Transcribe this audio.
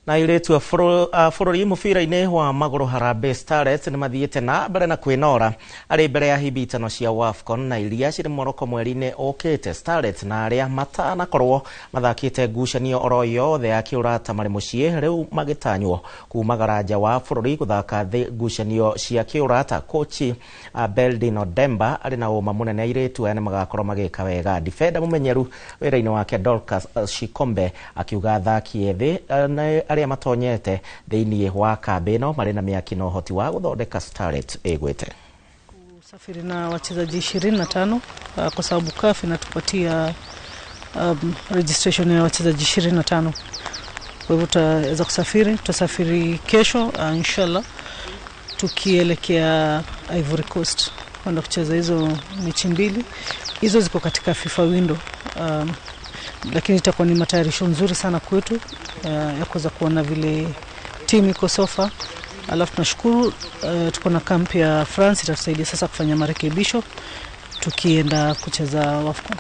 Na iretu furori mubira-ini wa maguru Harambee Starlets ni mathiete na mbere na kwinora ari mbere ya hibitano cia WAFCON na iria ciri Morocco mweri-ini ukite. Starlets na aria matanakorwo mathakite ngucanio oro yothe ya kiurata mari mucii riu magitanywo kumagara nja wa furori guthaka ngucanio cia kiurata. Kochi Beldino Demba ari na uma munene iretu aya magakorwo magika wega. Defender mumenyeru wira-ini wake Dorcas Shikombe akiuga athaki ethi aria matonyete thiini wa kambino mari na miaki no hoti wa guthondeka Starlet igwete kusafiri na wachezaji 25 kwa sababu CAF inatupatia registration ya wachezaji 25. Kwa hivyo tutaweza kusafiri, tutasafiri kesho inshallah tukielekea Ivory Coast kwenda kucheza hizo mechi mbili. Hizo ziko katika FIFA window. Lakini itakuwa ni matayarisho nzuri sana kwetu ya kuweza kuona vile timu iko sofa. Alafu tunashukuru tuko na kampi ya France itatusaidia sasa kufanya marekebisho tukienda kucheza WAFCON.